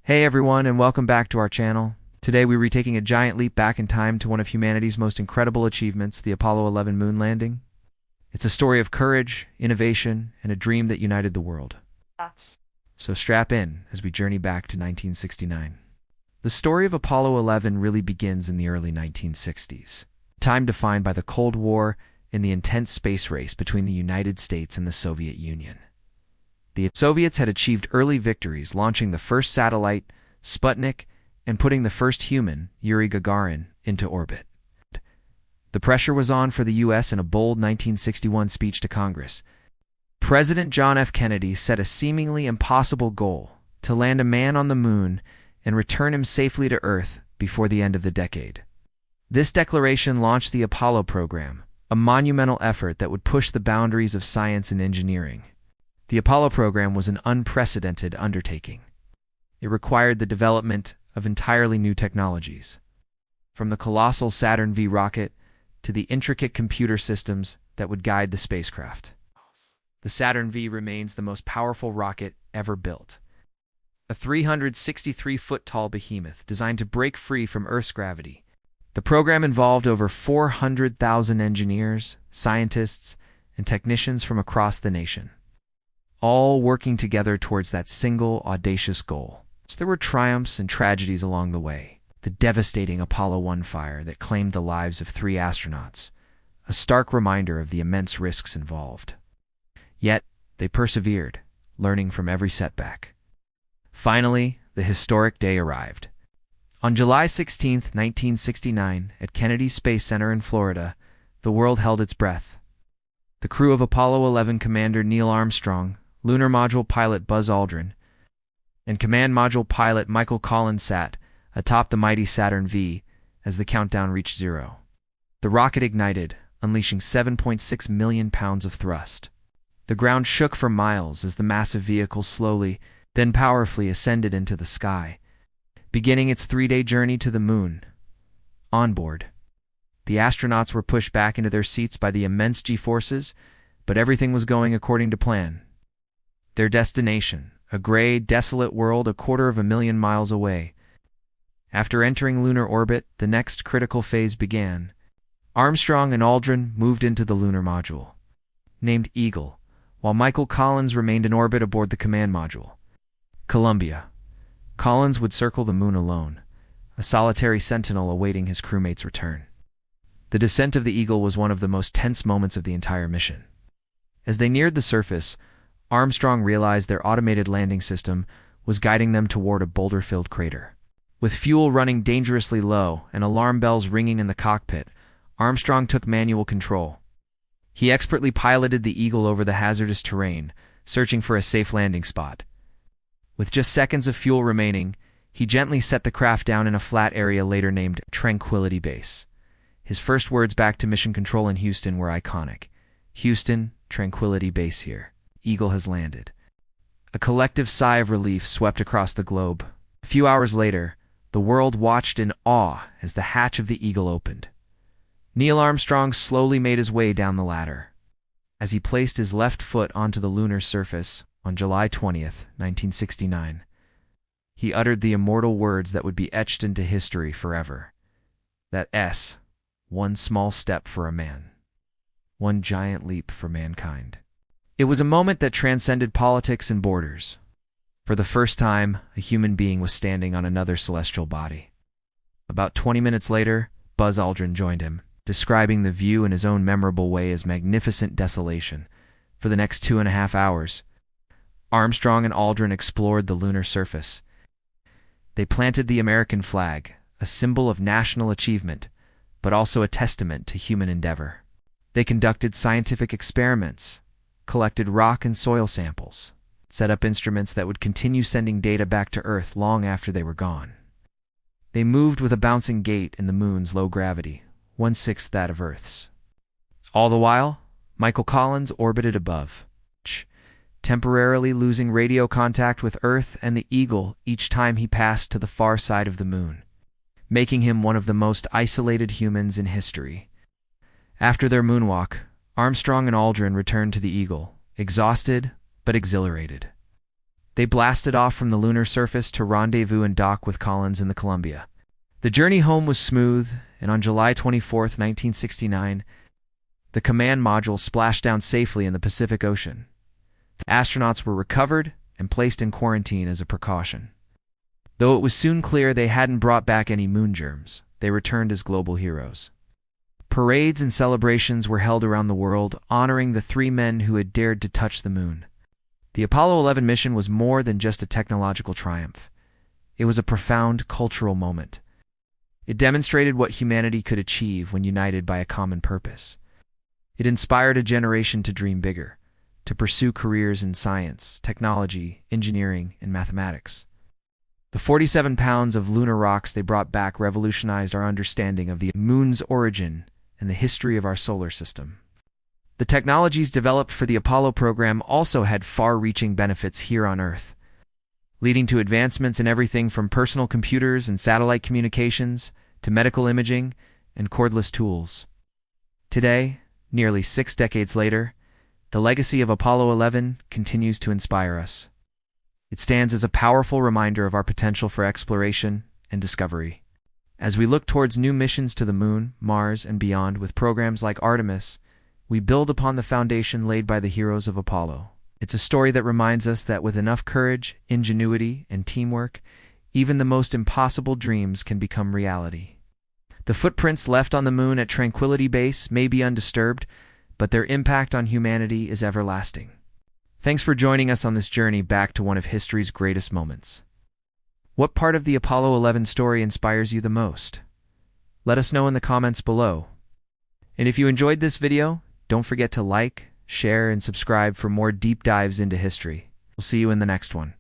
Hey everyone, and welcome back to our channel. Today we're taking a giant leap back in time to one of humanity's most incredible achievements, the Apollo 11 moon landing. It's a story of courage, innovation, and a dream that united the world. So strap in as we journey back to 1969. The story of Apollo 11 really begins in the early 1960s, a time defined by the Cold War and the intense space race between the United States and the Soviet Union. The Soviets had achieved early victories, launching the first satellite, Sputnik, and putting the first human, Yuri Gagarin, into orbit. The pressure was on for the U.S. in a bold 1961 speech to Congress. President John F. Kennedy set a seemingly impossible goal to land a man on the moon and return him safely to Earth before the end of the decade. This declaration launched the Apollo program, a monumental effort that would push the boundaries of science and engineering. The Apollo program was an unprecedented undertaking. It required the development of entirely new technologies, from the colossal Saturn V rocket to the intricate computer systems that would guide the spacecraft. The Saturn V remains the most powerful rocket ever built, a 363-foot-tall behemoth designed to break free from Earth's gravity. The program involved over 400,000 engineers, scientists, and technicians from across the nation, all working together towards that single audacious goal. So there were triumphs and tragedies along the way. The devastating Apollo 1 fire that claimed the lives of 3 astronauts, a stark reminder of the immense risks involved. Yet, they persevered, learning from every setback. Finally, the historic day arrived. On July 16, 1969, at Kennedy Space Center in Florida, the world held its breath. The crew of Apollo 11 Commander Neil Armstrong, Lunar Module pilot Buzz Aldrin, and Command Module pilot Michael Collins sat atop the mighty Saturn V as the countdown reached 0. The rocket ignited, unleashing 7.6 million pounds of thrust. The ground shook for miles as the massive vehicle slowly, then powerfully ascended into the sky, beginning its 3-day journey to the moon. On board, the astronauts were pushed back into their seats by the immense G-forces, but everything was going according to plan. Their destination, a gray, desolate world 250,000 miles away. After entering lunar orbit, the next critical phase began. Armstrong and Aldrin moved into the lunar module, named Eagle, while Michael Collins remained in orbit aboard the command module, Columbia. Collins would circle the moon alone, a solitary sentinel awaiting his crewmate's return. The descent of the Eagle was one of the most tense moments of the entire mission. As they neared the surface, Armstrong realized their automated landing system was guiding them toward a boulder-filled crater. With fuel running dangerously low and alarm bells ringing in the cockpit, Armstrong took manual control. He expertly piloted the Eagle over the hazardous terrain, searching for a safe landing spot. With just seconds of fuel remaining, he gently set the craft down in a flat area later named Tranquility Base. His first words back to Mission Control in Houston were iconic. "Houston, Tranquility Base here. Eagle has landed." A collective sigh of relief swept across the globe. A few hours later, the world watched in awe as the hatch of the Eagle opened. Neil Armstrong slowly made his way down the ladder. As he placed his left foot onto the lunar surface on July 20th, 1969, he uttered the immortal words that would be etched into history forever. That S, one small step for a man, one giant leap for mankind. It was a moment that transcended politics and borders. For the first time, a human being was standing on another celestial body. About 20 minutes later, Buzz Aldrin joined him, describing the view in his own memorable way as magnificent desolation. For the next 2.5 hours, Armstrong and Aldrin explored the lunar surface. They planted the American flag, a symbol of national achievement, but also a testament to human endeavor. They conducted scientific experiments, collected rock and soil samples, set up instruments that would continue sending data back to Earth long after they were gone. They moved with a bouncing gait in the moon's low gravity, 1/6 that of Earth's. All the while, Michael Collins orbited above, temporarily losing radio contact with Earth and the Eagle each time he passed to the far side of the moon, making him one of the most isolated humans in history. After their moonwalk, Armstrong and Aldrin returned to the Eagle, exhausted but exhilarated. They blasted off from the lunar surface to rendezvous and dock with Collins in the Columbia. The journey home was smooth, and on July 24, 1969, the command module splashed down safely in the Pacific Ocean. The astronauts were recovered and placed in quarantine as a precaution. Though it was soon clear they hadn't brought back any moon germs, they returned as global heroes. Parades and celebrations were held around the world, honoring the three men who had dared to touch the moon. The Apollo 11 mission was more than just a technological triumph. It was a profound cultural moment. It demonstrated what humanity could achieve when united by a common purpose. It inspired a generation to dream bigger, to pursue careers in science, technology, engineering, and mathematics. The 47 pounds of lunar rocks they brought back revolutionized our understanding of the moon's origin and the history of our solar system. The technologies developed for the Apollo program also had far-reaching benefits here on Earth, leading to advancements in everything from personal computers and satellite communications to medical imaging and cordless tools. Today, nearly 6 decades later, the legacy of Apollo 11 continues to inspire us. It stands as a powerful reminder of our potential for exploration and discovery. As we look towards new missions to the Moon, Mars, and beyond with programs like Artemis, we build upon the foundation laid by the heroes of Apollo. It's a story that reminds us that with enough courage, ingenuity, and teamwork, even the most impossible dreams can become reality. The footprints left on the Moon at Tranquility Base may be undisturbed, but their impact on humanity is everlasting. Thanks for joining us on this journey back to one of history's greatest moments. What part of the Apollo 11 story inspires you the most? Let us know in the comments below. And if you enjoyed this video, don't forget to like, share, and subscribe for more deep dives into history. We'll see you in the next one.